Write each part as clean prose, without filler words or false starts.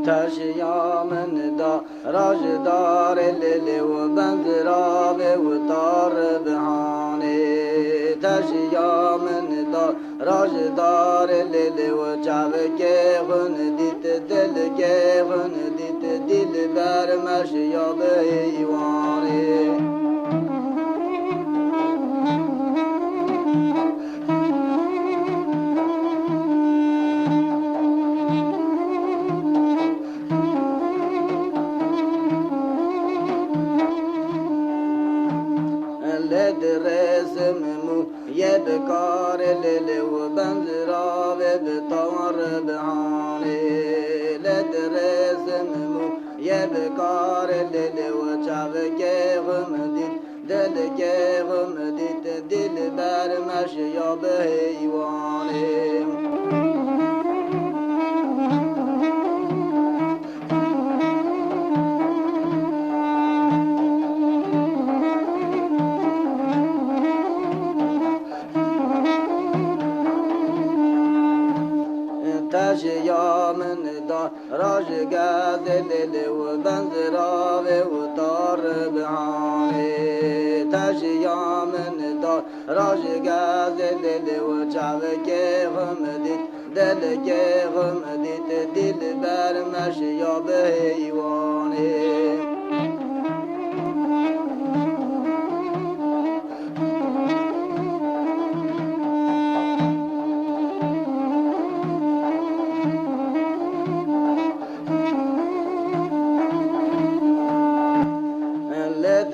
تشیامن دا راجدار لیلی و بندراب و تار بهانه تشیامن دا راجدار لیلی و چاوک خون دیت دل که خون دیت دل بر مشیاب ایوانه رسم مو يبكار ليل وبنزرا بطار بهاني لد رسم مو يبكار ليل وشابك غمدت دلك غمدت دل بر مشيا بهيواني تشیامن دا راج گازل و بنزرا و تار بهانه تشیامن دا راج گازل و چاوک غمدت دل که غمدت دل بر مشیا بهیوانه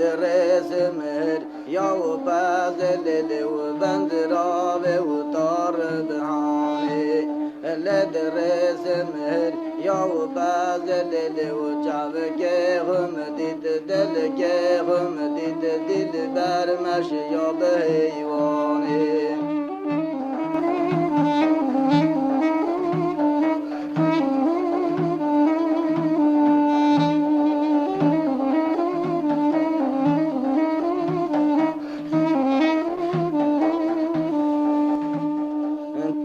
رسمر یا و پازل و بندرا و تار بهانه لد رسمر یا و پازل و چاوک غمدت دل که غمدت دل بر مشیا بهیوانه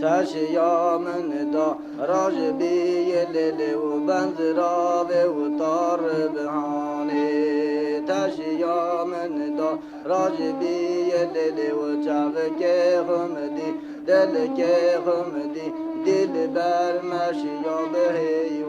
تشیامن دا راج بی لیلی و بنزرا و تار بهانه تشیامن دا راج بی لیلی و چاوک غمدی دل که غمدی دل بر مشیا بهی